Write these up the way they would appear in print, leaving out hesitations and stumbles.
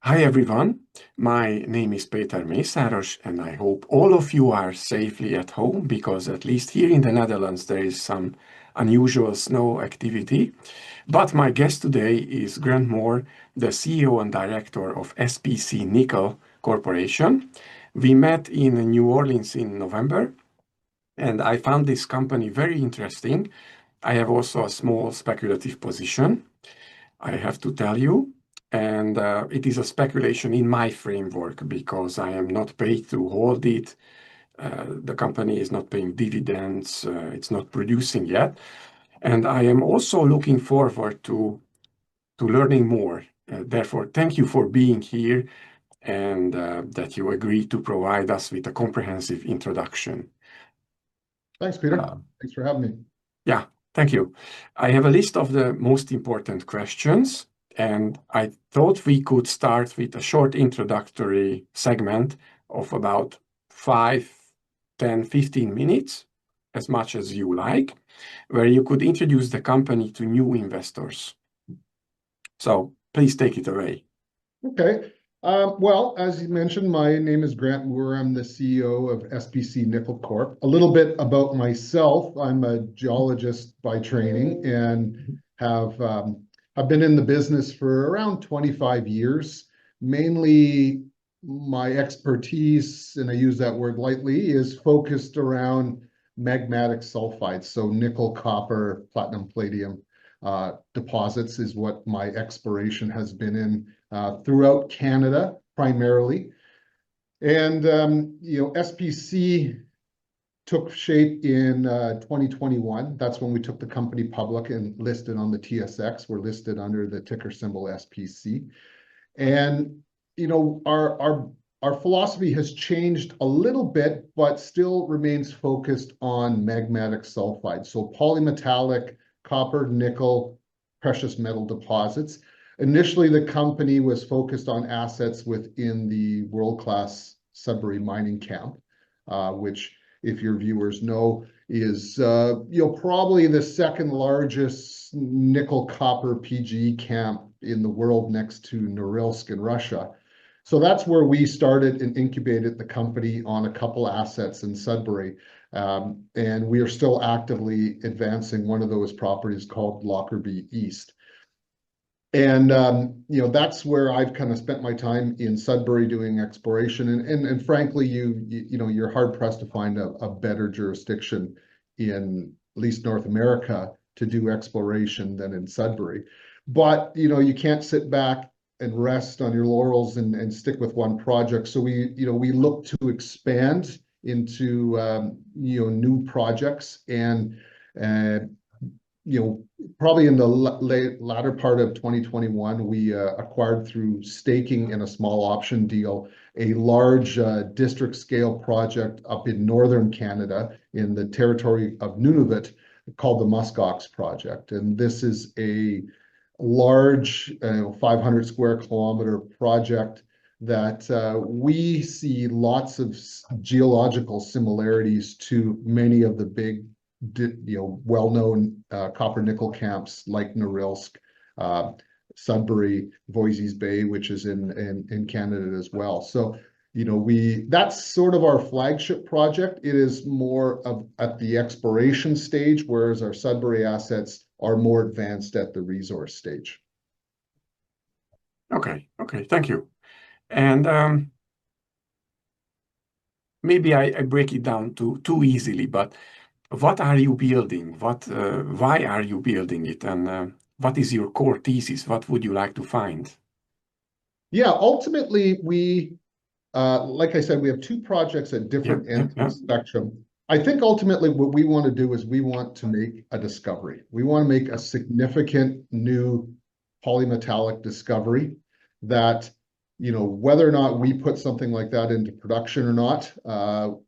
Hi everyone, my name is Péter Mészáros and I hope all of you are safely at home because at least here in the Netherlands there is some unusual snow activity. But my guest today is Grant Mourre, the CEO and director of SPC Nickel Corporation. We met in New Orleans in November and I found this company very interesting. I have also a small speculative position, I have to tell you. And it is a speculation in my framework because I am not paid to hold it. The company is not paying dividends. It's not producing yet. And I am also looking forward to learning more. Therefore, thank you for being here and that you agreed to provide us with a comprehensive introduction. Thanks, Peter. Uh, Thanks for having me. Yeah, thank you. I have a list of the most important questions, and I thought we could start with a short introductory segment of about 5, 10, 15 minutes, as much as you like, where you could introduce the company to new investors. So please take it away. Okay. Well, as you mentioned, my name is Grant Mourre. I'm the CEO of SPC Nickel Corp. A little bit about myself. I'm a geologist by training and have been in the business for around 25 years. Mainly my expertise, and I use that word lightly, is focused around magmatic sulfides. So nickel, copper, platinum, palladium deposits is what my exploration has been in throughout Canada primarily. And, SPC took shape in 2021. That's when we took the company public and listed on the TSX. We're listed under the ticker symbol SPC. And, our philosophy has changed a little bit, but still remains focused on magmatic sulfide. So polymetallic copper, nickel, precious metal deposits. Initially, the company was focused on assets within the world-class Sudbury mining camp, which, if your viewers know, is probably the second largest nickel copper PGE camp in the world next to Norilsk in Russia. So that's where we started and incubated the company on a couple assets in Sudbury. And we are still actively advancing one of those properties called Lockerbie East. And that's where I've kind of spent my time in Sudbury doing exploration. And frankly, you're hard pressed to find a better jurisdiction in at least North America to do exploration than in Sudbury. But you can't sit back and rest on your laurels and stick with one project. So we look to expand into new projects and probably in the latter part of 2021 we acquired through staking in a small option deal a large district scale project up in northern Canada in the territory of Nunavut called the Muskox project. And this is a large 500 square kilometer project that we see lots of geological similarities to many of the big, well-known copper nickel camps like Norilsk, Sudbury, Voisey's Bay, which is in Canada as well. So, that's sort of our flagship project. It is more of at the exploration stage, whereas our Sudbury assets are more advanced at the resource stage. Okay, thank you. And maybe I break it down too easily, but what are you building? Why are you building it? And what is your core thesis? What would you like to find? Yeah, ultimately, like I said, we have two projects at different ends of the spectrum. I think ultimately what we want to do is we want to make a discovery. We want to make a significant new polymetallic discovery that, whether or not we put something like that into production or not,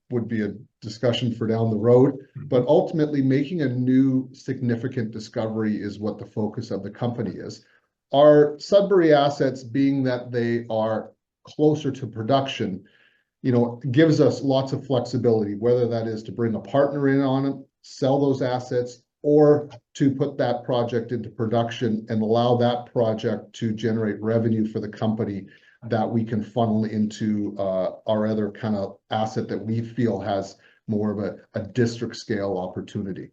would be a discussion for down the road. But ultimately, making a new significant discovery is what the focus of the company is. Our Sudbury assets, being that they are closer to production, gives us lots of flexibility, whether that is to bring a partner in on it, sell those assets, or to put that project into production and allow that project to generate revenue for the company that we can funnel into our other kind of asset that we feel has more of a district scale opportunity.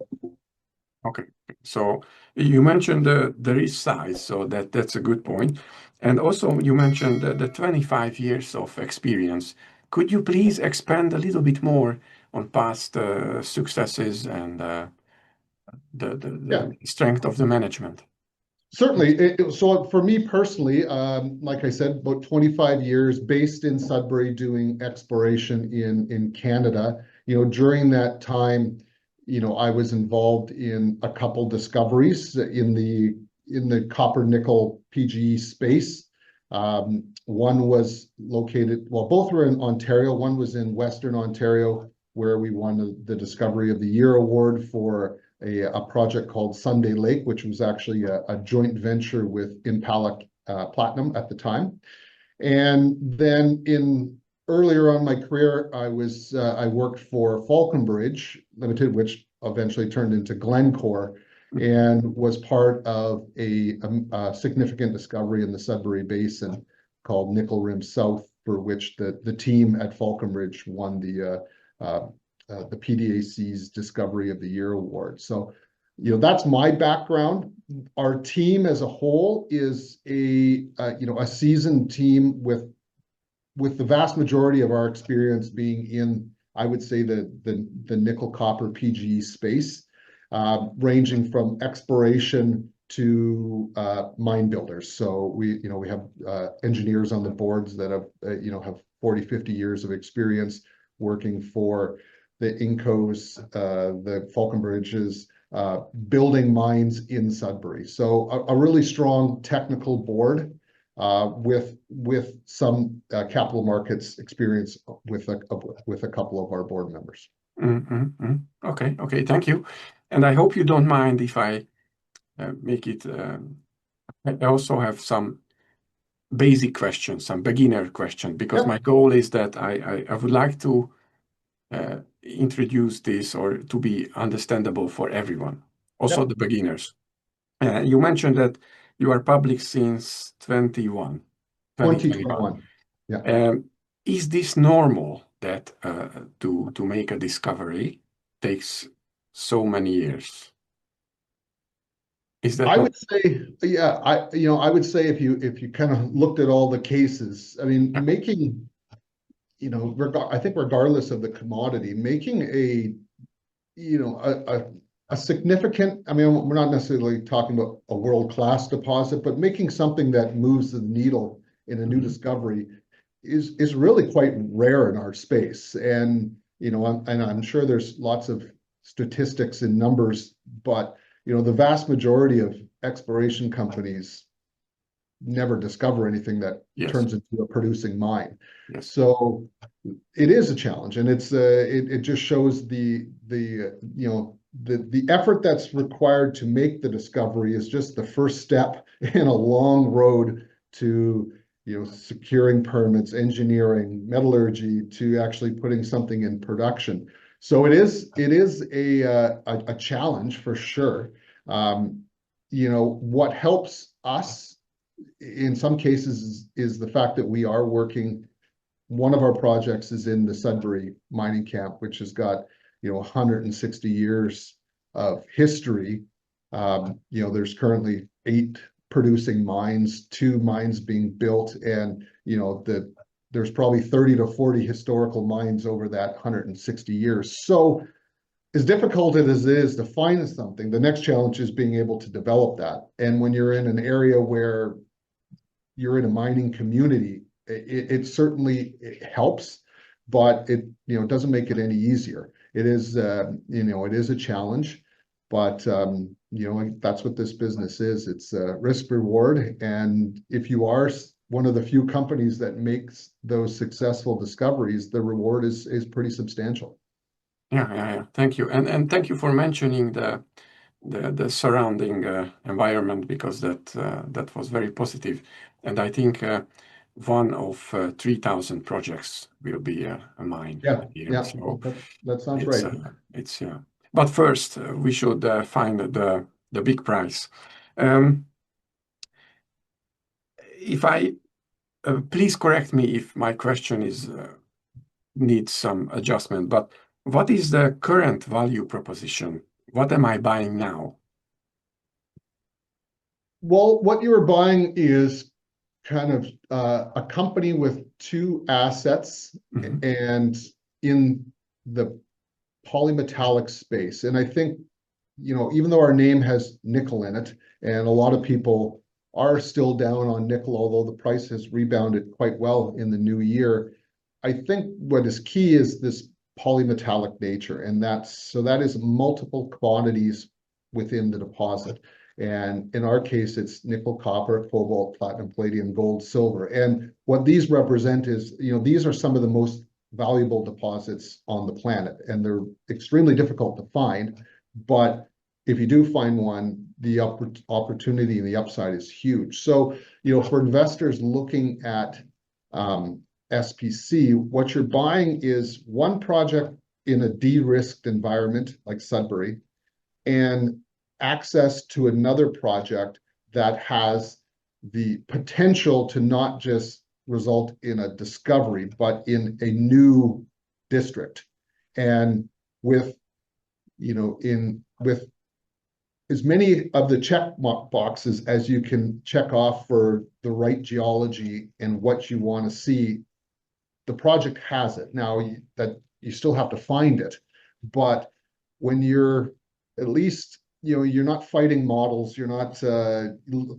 Okay, so you mentioned there is size, so that's a good point. And also you mentioned the 25 years of experience. Could you please expand a little bit more on past successes and Yeah. the strength of the management? Certainly. So for me personally, like I said, about 25 years based in Sudbury doing exploration in Canada. During that time, I was involved in a couple discoveries in the copper nickel PGE space. One was located, well, both were in Ontario. One was in Western Ontario, where we won the Discovery of the Year award for a project called Sunday Lake, which was actually a joint venture with Impala Platinum at the time. And then earlier on in my career, I worked for Falconbridge Limited, which eventually turned into Glencore, and was part of a significant discovery in the Sudbury Basin called Nickel Rim South, for which the team at Falconbridge won the PDAC's Discovery of the Year award. So, that's my background. Our team as a whole is a seasoned team with the vast majority of our experience being in, I would say, the nickel copper PGE space, ranging from exploration to mine builders. So we have engineers on the boards that have 40, 50 years of experience working for the Incos, the Falconbridges, building mines in Sudbury. So a really strong technical board with some capital markets experience with a couple of our board members. Okay, thank you. And I hope you don't mind if I make it. I also have some basic questions, some beginner questions, because my goal is that I would like to introduce this or to be understandable for everyone, also the beginners. You mentioned that you are public since 2021. Yeah. Is this normal that to make a discovery takes so many years? Is that I would say, yeah, I would say if you kind of looked at all the cases, I mean, making, I think regardless of the commodity, making a significant, I mean, we're not necessarily talking about a world-class deposit, but making something that moves the needle in a new discovery is really quite rare in our space. And, I'm sure there's lots of statistics and numbers, but, the vast majority of exploration companies never discover anything that turns into a producing mine. So it is a challenge, and it just shows the effort that's required to make the discovery is just the first step in a long road to securing permits, engineering, metallurgy, to actually putting something in production. So it is a challenge for sure. What helps us in some cases is the fact that we are working. One of our projects is in the Sudbury mining camp, which has got 160 years of history. There's currently 8 producing mines, 2 mines being built, and there's probably 30 to 40 historical mines over that 160 years. So as difficult as it is to find something, the next challenge is being able to develop that. And when you're in an area where you're in a mining community, it certainly helps, but it doesn't make it any easier. It is it is a challenge, but that's what this business is. It's risk reward, and if you are one of the few companies that makes those successful discoveries, the reward is pretty substantial. Yeah. Thank you, and thank you for mentioning the surrounding environment, because that was very positive, and I think one of 3,000 projects will be a mine. Yeah. So that sounds right. It's But first, we should find the big prize. If I please correct me if my question is needs some adjustment, but what is the current value proposition? What am I buying now? Well, what you're buying is kind of a company with two assets Mhm. and in the polymetallic space. And I think, even though our name has nickel in it, and a lot of people are still down on nickel, although the price has rebounded quite well in the new year, I think what is key is this polymetallic nature, and that is multiple quantities within the deposit. And in our case, it's nickel, copper, cobalt, platinum, palladium, gold, silver. And what these represent is, these are some of the most valuable deposits on the planet, and they're extremely difficult to find. But if you do find one, the opportunity and the upside is huge. So, for investors looking at SPC, what you're buying is one project in a de-risked environment like Sudbury, and access to another project that has the potential to not just result in a discovery, but in a new district. And with, with as many of the check boxes as you can check off for the right geology and what you want to see, the project has it. Now that you still have to find it, but when you're at least, you're not fighting models, you're not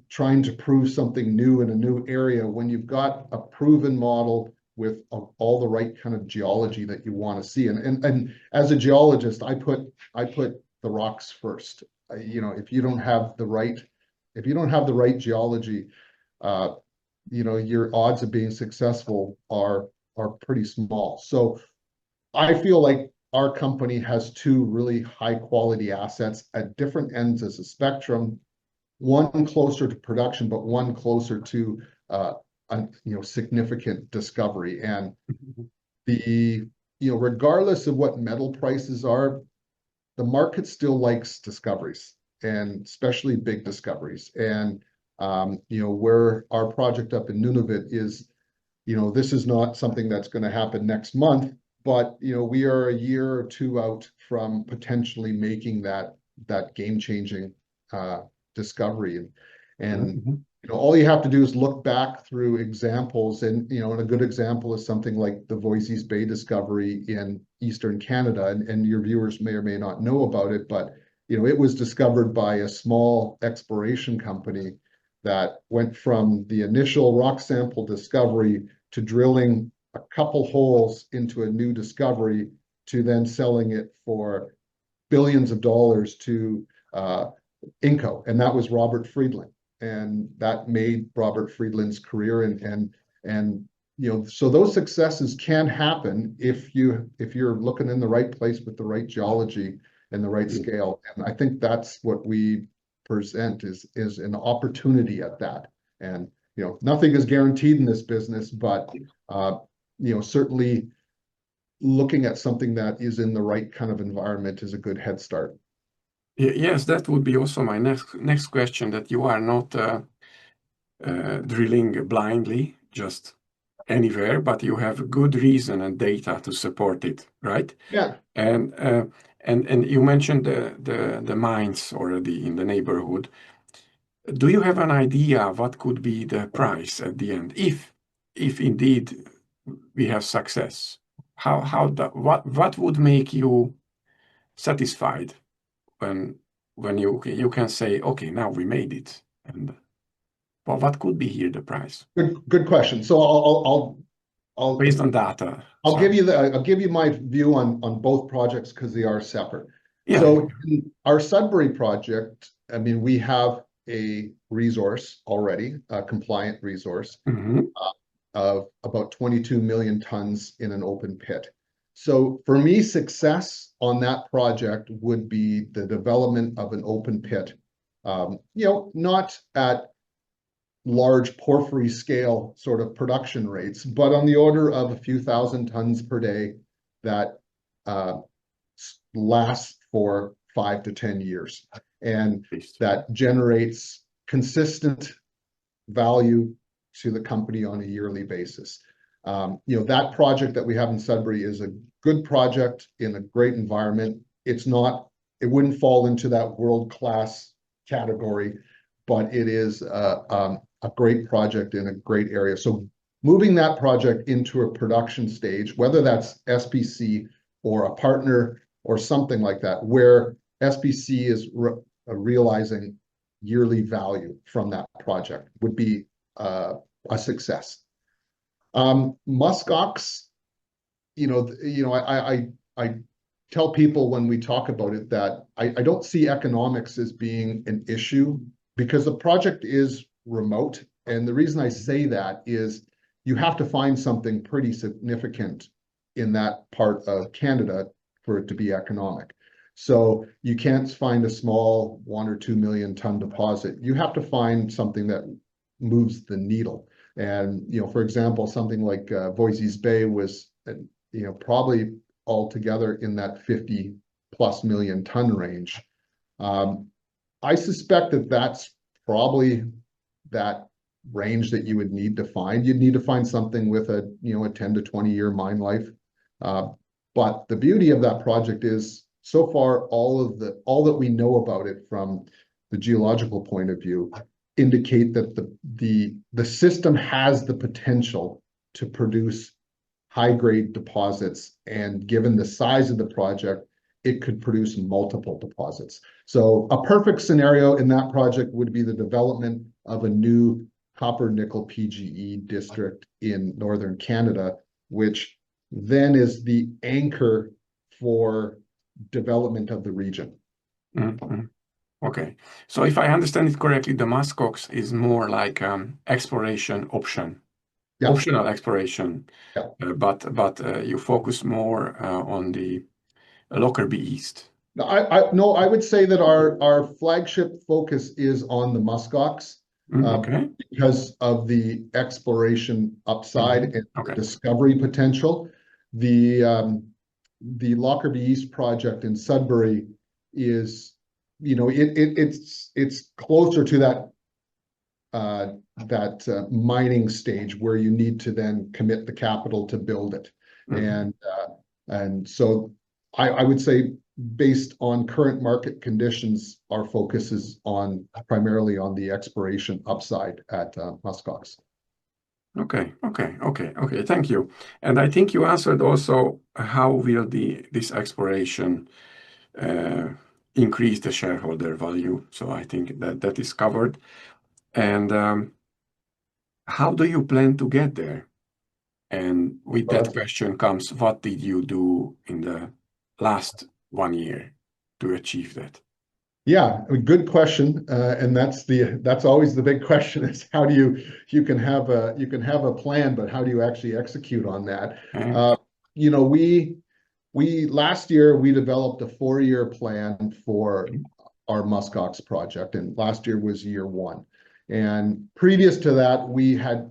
trying to prove something new in a new area. When you've got a proven model with all the right kind of geology that you want to see, and as a geologist, I put the rocks first. If you don't have the right geology, your odds of being successful are pretty small. So I feel like our company has two really high quality assets at different ends of the spectrum, one closer to production, but one closer to a significant discovery. And regardless of what metal prices are, the market still likes discoveries, and especially big discoveries. And where our project up in Nunavut is, this is not something that's going to happen next month, but we are a year or two out from potentially making that game-changing discovery. And Mhm. all you have to do is look back through examples, and a good example is something like the Voisey's Bay discovery in Eastern Canada, and your viewers may or may not know about it, but it was discovered by a small exploration company that went from the initial rock sample discovery to drilling a couple holes into a new discovery to then selling it for billions of dollars to Inco, and that was Robert Friedland, and that made Robert Friedland's career. And so those successes can happen if you're looking in the right place with the right geology and the right scale. And I think that's what we present is an opportunity at that. And nothing is guaranteed in this business, but certainly looking at something that is in the right kind of environment is a good head start. Yes, that would be also my next question, that you are not drilling blindly, just anywhere, but you have good reason and data to support it, right? Yeah. And and you mentioned the mines already in the neighborhood. Do you have an idea what could be the price at the end, if indeed we have success? What would make you satisfied when you can say, okay, now we made it, and well, what could be here the price Good question. So I'll based on data? I'll Sorry. give you my view on both projects because they are separate. Yeah. So in our Sudbury project, I mean, we have a resource already, a compliant resource Mhm. of about 22 million tons in an open pit. So for me, success on that project would be the development of an open pit. Not at large porphyry scale sort of production rates, but on the order of a few thousand tons per day that uh, lasts for 5 to 10 years, and Please. that generates consistent value to the company on a yearly basis. That project that we have in Sudbury is a good project in a great environment. It wouldn't fall into that world-class category, but it is a great project in a great area. So moving that project into a production stage, whether that's SPC or a partner or something like that, where SPC is realizing yearly value from that project, would be a success. Muskox, I tell people when we talk about it that I don't see economics as being an issue because the project is remote. And the reason I say that is you have to find something pretty significant in that part of Canada for it to be economic. So you can't find a small 1 or 2 million ton deposit. You have to find something that moves the needle. And, for example, something like Voisey's Bay was, probably altogether in that 50+ million ton range. I suspect that that's probably that range that you would need to find. You'd need to find something with a 10 to 20 year mine life. But the beauty of that project is so far all that we know about it from the geological point of view indicate that the system has the potential to produce high-grade deposits, and given the size of the project, it could produce multiple deposits. So a perfect scenario in that project would be the development of a new copper-nickel PGE district in northern Canada, which then is the anchor for development of the region. Mm-hmm. Okay. So if I understand it correctly, the muskox is more like exploration option. Yeah. Optional exploration, Yeah. but you focus more on the Lockerbie East. No, I would say that our flagship focus is on the muskox Okay. because of the exploration upside and Okay. the discovery potential. The Lockerbie East project in Sudbury is, it's closer to that mining stage where you need to then commit the capital to build it. And so I would say, based on current market conditions, our focus is primarily on the exploration upside at muskox. Okay. Thank you. And I think you answered also how will this exploration increase the shareholder value. So I think that is covered. And how do you plan to get there? And with that question comes, what did you do in the last 1 year to achieve that? Yeah, a good question, and that's always the big question: is how do you can have a plan, but how do you actually execute on that? We last year we developed a 4-year plan for our muskox project, and last year was year 1. And previous to that, we had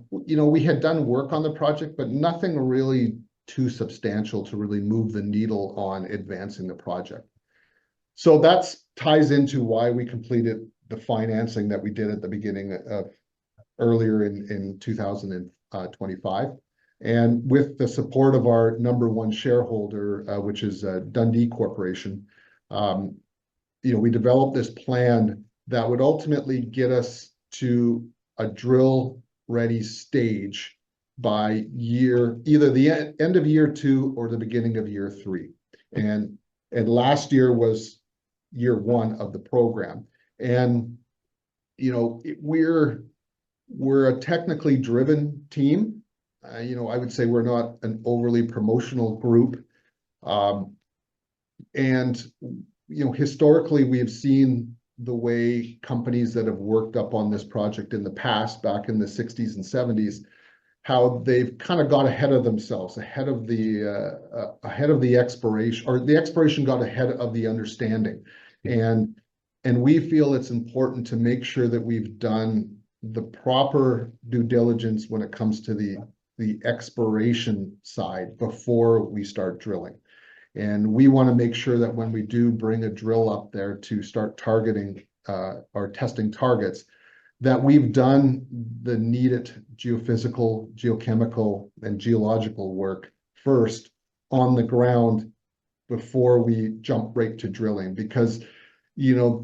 done work on the project, but nothing really too substantial to really move the needle on advancing the project. So that ties into why we completed the financing that we did at the beginning of earlier in 2025. And with the support of our number 1 shareholder, which is Dundee Corporation, we developed this plan that would ultimately get us to a drill-ready stage by either the end of year 2 or the beginning of year 3. And last year was year 1 of the program. And we're a technically driven team. I would say we're not an overly promotional group. And historically, we have seen the way companies that have worked up on this project in the past, back in the 60s and 70s, how they've kind of got ahead of themselves, ahead of the exploration, or the exploration got ahead of the understanding. And we feel it's important to make sure that we've done the proper due diligence when it comes to the exploration side before we start drilling. And we want to make sure that when we do bring a drill up there to start targeting or testing targets, that we've done the needed geophysical, geochemical, and geological work first on the ground before we jump right to drilling. Because,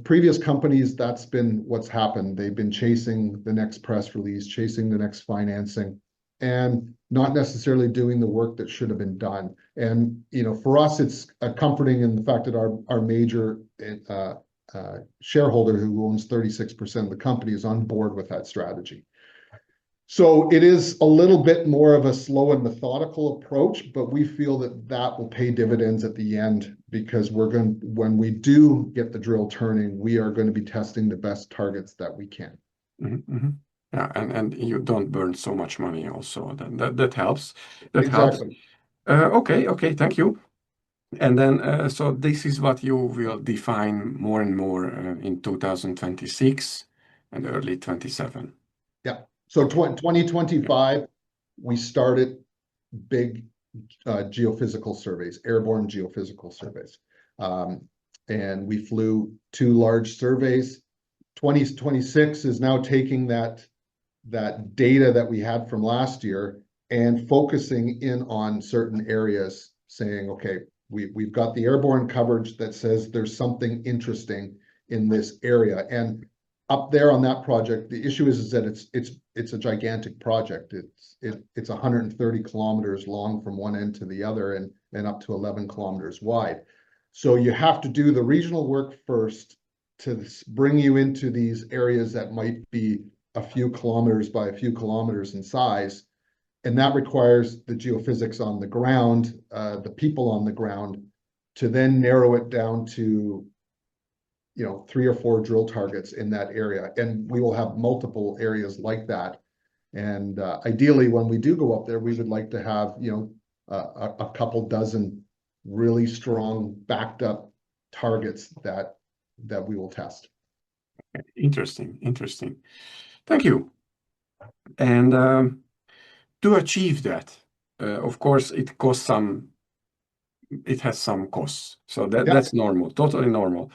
previous companies, that's been what's happened. They've been chasing the next press release, chasing the next financing, and not necessarily doing the work that should have been done. And, for us, it's comforting in the fact that our major shareholder, who owns 36% of the company, is on board with that strategy. So it is a little bit more of a slow and methodical approach, but we feel that that will pay dividends at the end, because when we do get the drill turning, we are going to be testing the best targets that we can. Mm-hmm. Yeah, and you don't burn so much money also. That helps. That Exactly. helps. Okay, thank you. And then, so this is what you will define more and more in 2026 and early 27. Yeah. So 2025, we started big geophysical surveys, airborne geophysical surveys. And we flew 2 large surveys. 2026 is now taking that data that we had from last year and focusing in on certain areas, saying, okay, we've got the airborne coverage that says there's something interesting in this area. And up there on that project, the issue is that it's a gigantic project. It's 130 kilometers long from one end to the other, and up to 11 kilometers wide. So you have to do the regional work first to bring you into these areas that might be a few kilometers by a few kilometers in size. And that requires the geophysics on the ground, the people on the ground, to then narrow it down to 3 or 4 drill targets in that area. And we will have multiple areas like that. And ideally, when we do go up there, we would like to have, a couple dozen really strong backed up targets that we will test. Interesting. Thank you. And to achieve that, of course, it has some costs. So that's normal, totally normal.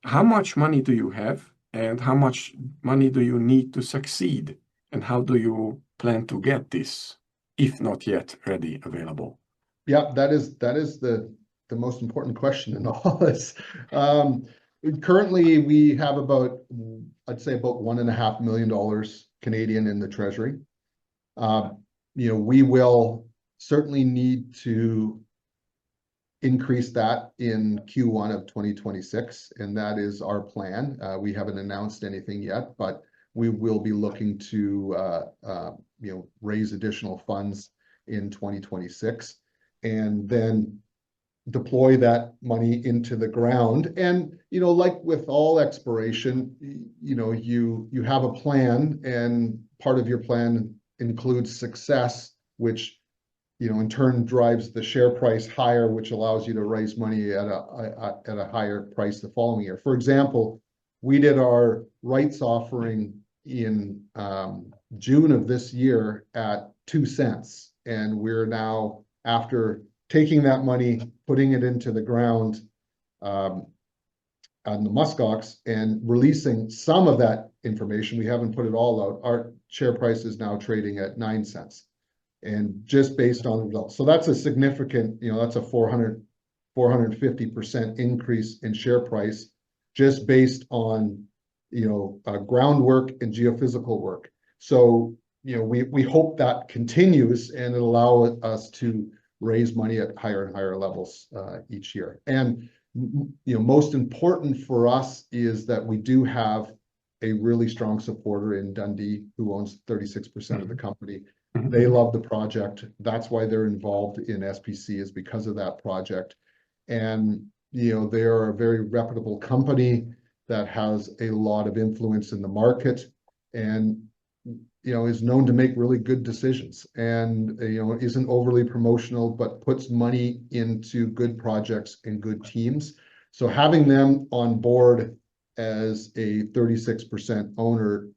How much money do you have, and how much money do you need to succeed? And how do you plan to get this, if not yet ready, available? Yeah, that is the most important question in all this. Currently, we have I'd say about $1.5 million Canadian in the treasury. We will certainly need to increase that in Q1 of 2026, and that is our plan. We haven't announced anything yet, but we will be looking to raise additional funds in 2026, and then deploy that money into the ground. And like with all exploration, you have a plan, and part of your plan includes success, which in turn drives the share price higher, which allows you to raise money at a higher price the following year. For example, we did our rights offering in June of this year at 2 cents, and we're now, after taking that money, putting it into the ground on the muskox and releasing some of that information. We haven't put it all out. Our share price is now trading at 9 cents. And just based on the results. So that's a significant, that's a 450% increase in share price, just based on, groundwork and geophysical work. So, we hope that continues, and it'll allow us to raise money at higher and higher levels each year. And, most important for us is that we do have a really strong supporter in Dundee, who owns 36% of the company. They love the project. That's why they're involved in SPC, is because of that project. And, they are a very reputable company that has a lot of influence in the market, and, is known to make really good decisions, and, isn't overly promotional, but puts money into good projects and good teams. So having them on board as a 36% owner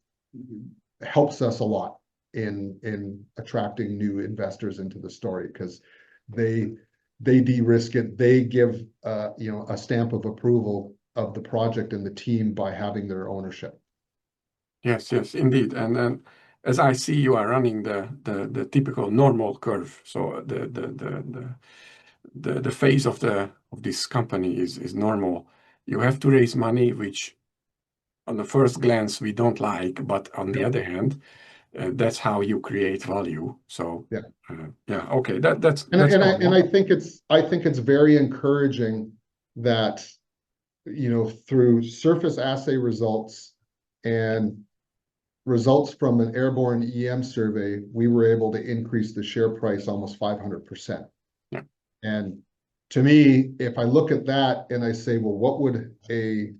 helps us a lot in attracting new investors into the story, because they de-risk it. They give a stamp of approval of the project and the team by having their ownership. Yes, yes, indeed. And then, as I see, you are running the typical normal curve. So the phase of this company is normal. You have to raise money, which on the first glance we don't like, but on the Yep. other hand, that's how you create value. So Yeah. yeah, okay, that's And that's and I and normal. I think it's very encouraging that, through surface assay results and results from an airborne EM survey, we were able to increase the share price almost 500%. Yeah. And to me, if I look at that and I say, well, what would a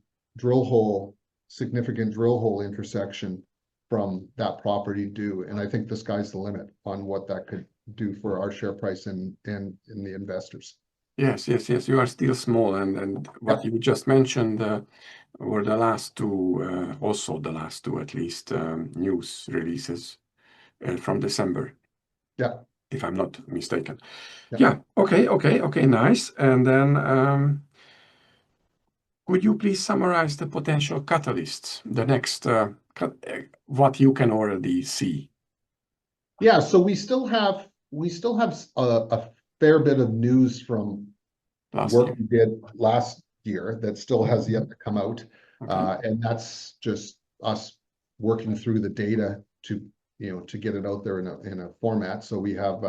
significant drill hole intersection from that property do? And I think the sky's the limit on what that could do for our share price and in the investors. Yes, yes, yes. You are still small, and what Yeah, you just mentioned were the last two, also the last two at least news releases from December, yeah, if I'm not mistaken. yeah. Yeah. Okay. Okay. Okay. Nice. And then, could you please summarize the potential catalysts, the next, what you can already see Yeah, so we still have a fair bit of news from last work year? we did last year that still has Mhm. yet to come out. Okay. And that's just us working through the data to get it out there in a format. So we have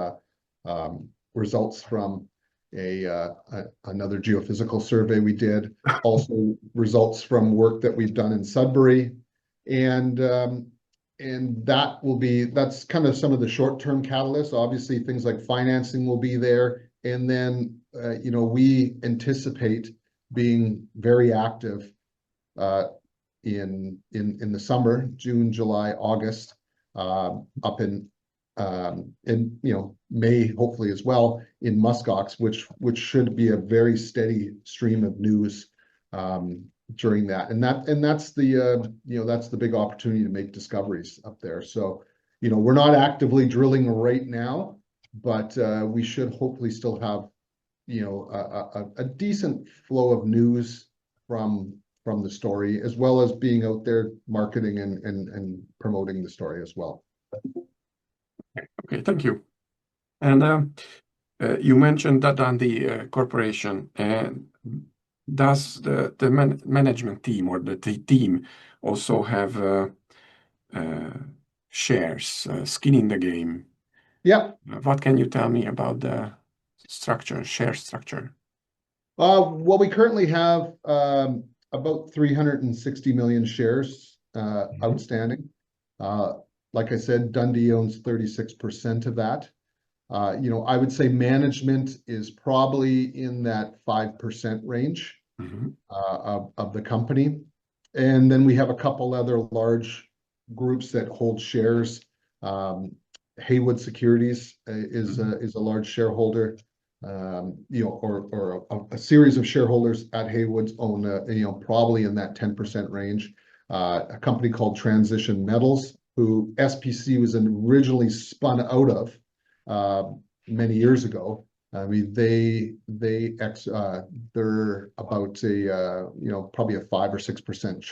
results from another geophysical survey we did, also results from work that we've done in Sudbury, and that's kind of some of the short-term catalysts. Obviously, things like financing will be there, and then we anticipate being very active uh, in the summer, June, July, August, up in May, hopefully as well, in muskox, which should be a very steady stream of news during that. That's the big opportunity to make discoveries up there. So, we're not actively drilling right now, but we should hopefully still have a decent flow of news from the story, as well as being out there marketing and promoting the story as well. Okay. Thank you. And you mentioned that on the corporation, and does the management team or the team also have uh, shares, skin in the game? Yeah. What can you tell me about the structure, share structure? Well, we currently have about 360 million shares Mhm. outstanding. Uh, like I said, Dundee owns 36% of that. I would say management is probably in that 5% range Mhm. of the company. And then we have a couple other large groups that hold shares. Haywood Securities Mhm. is a large shareholder, or a series of shareholders at Haywood's own, probably in that 10% range. A company called Transition Metals, who SPC was originally spun out of many years ago. I mean, they're about probably a 5 or 6%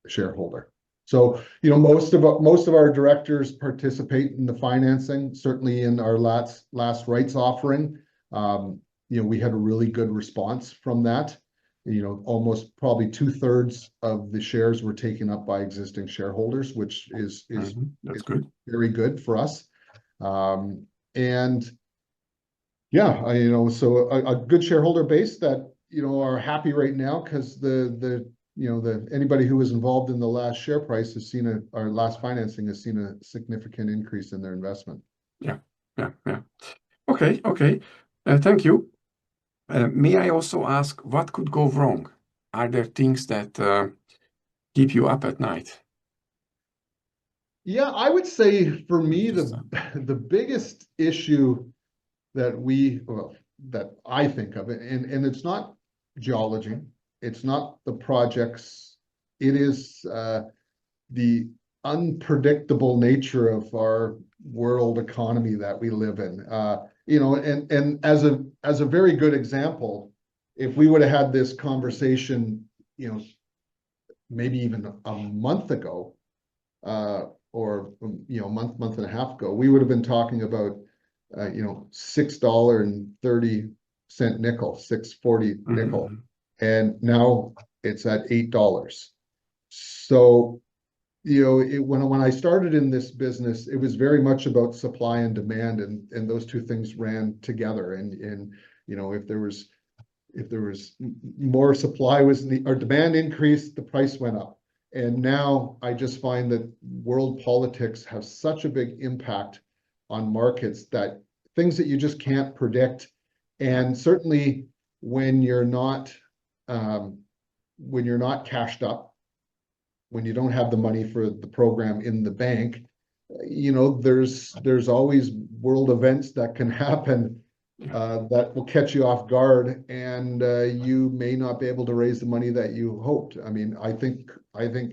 shareholder. So, most of our directors participate in the financing. Certainly in our last rights offering, we had a really good response from that. Almost probably 2/3 of the shares were taken up by existing shareholders, which That's is good. very good for us. And yeah, so a good shareholder base that, are happy right now because anybody who was involved in the last share price our last financing has seen a significant increase in their investment. Yeah, yeah, yeah. Okay, okay. Thank you. May I also ask what could go wrong? Are there things that keep you up at night? Yeah, I would say for me, Just, the biggest issue that I think of it, and it's not geology, it's not the projects, it is the unpredictable nature of our world economy that we live in. And as a very good example, if we would have had this conversation, maybe even a month ago, or month and a half ago, we would have been talking about $6.30 nickel, 6.40 nickel, Mhm. and now it's at $8. So when I started in this business, it was very much about supply and demand, and those two things ran together. And if there was more supply or demand increased, the price went up. And now I just find that world politics have such a big impact on markets, that things that you just can't predict. And certainly when you're not cashed up, when you don't have the money for the program in the bank, there's always world events that can happen that will catch you off guard, and you may not be able to raise the money that you hoped. I mean, I think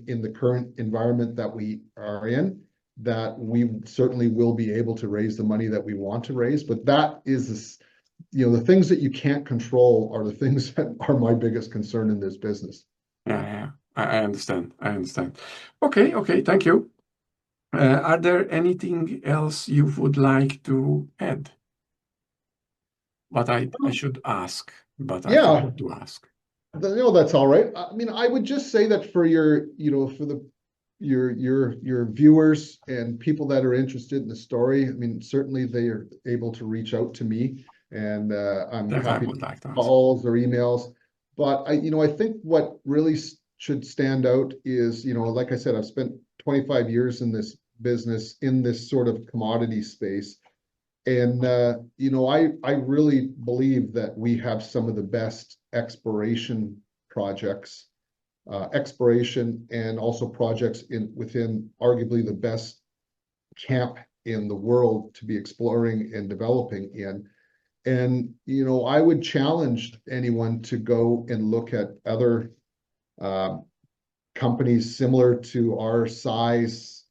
in the current environment that we are in, that we certainly will be able to raise the money that we want to raise. But that is, the things that you can't control are the things that are my biggest concern in this business. Yeah, yeah. I understand. I understand. Okay, okay, thank you. Are there anything else you would like to add? But I should ask, but I Yeah, forgot to ask. that's all right. I mean, I would just say that for your viewers and people that are interested in the story, I mean, certainly they are able to reach out to me, and I'm That I happy to would like to ask. calls or emails. But I think what really should stand out is, like I said, I've spent 25 years in this business, in this sort of commodity space. And I really believe that we have some of the best exploration projects, exploration, and also projects within arguably the best camp in the world to be exploring and developing in. And I would challenge anyone to go and look at other uh, companies similar to our size,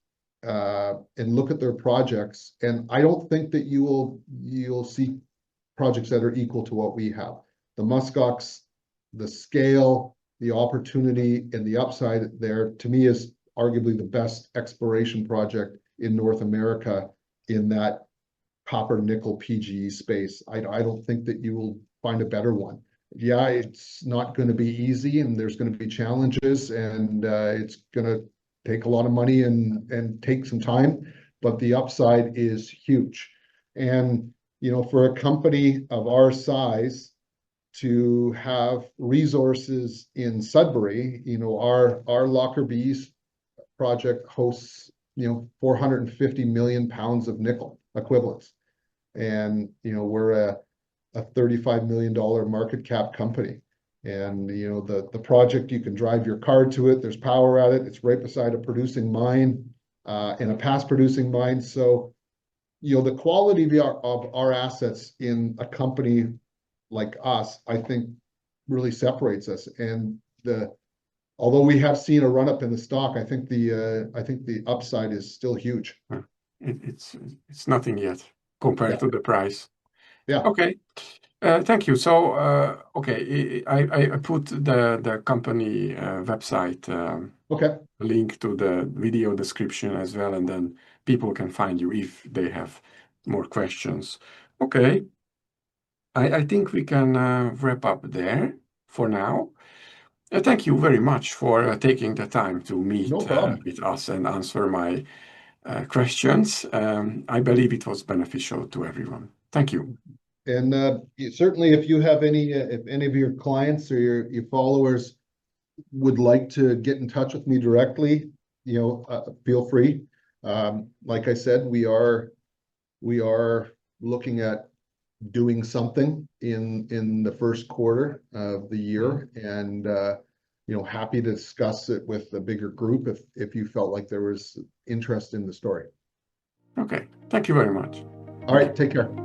and look at their projects. And I don't think that you'll see projects that are equal to what we have. The muskox, the scale, the opportunity, and the upside there, to me, is arguably the best exploration project in North America in that copper nickel PGE space. I don't think that you will find a better one. Yeah, it's not going to be easy, and there's going to be challenges, and it's going to take a lot of money and take some time, but the upside is huge. And for a company of our size to have resources in Sudbury, our Lockerbie's project hosts 450 million pounds of nickel equivalents, and we're a $35 million market cap company. And the project, you can drive your car to it. There's power at it. It's right beside a producing mine, and a past producing mine. So the quality of our assets in a company like us, I think, really separates us. And although we have seen a run up in the stock, I think the upside is still huge. It's nothing yet compared Yeah, to the price. yeah. Okay. Thank you. So, okay, I put the company website Okay. link to the video description as well, and then people can find you if they have more questions. Okay, I think we can wrap up there for now. Thank you very much for taking the time to No meet problem. with us and answer my questions. I believe it was beneficial to everyone. Thank you. And certainly, if you have if any of your clients or your followers would like to get in touch with me directly, feel free. Like I said, we are looking at doing something in the first quarter of the year, and happy to discuss it with a bigger group if you felt like there was interest in the story. Okay, thank you very much. All right, take care.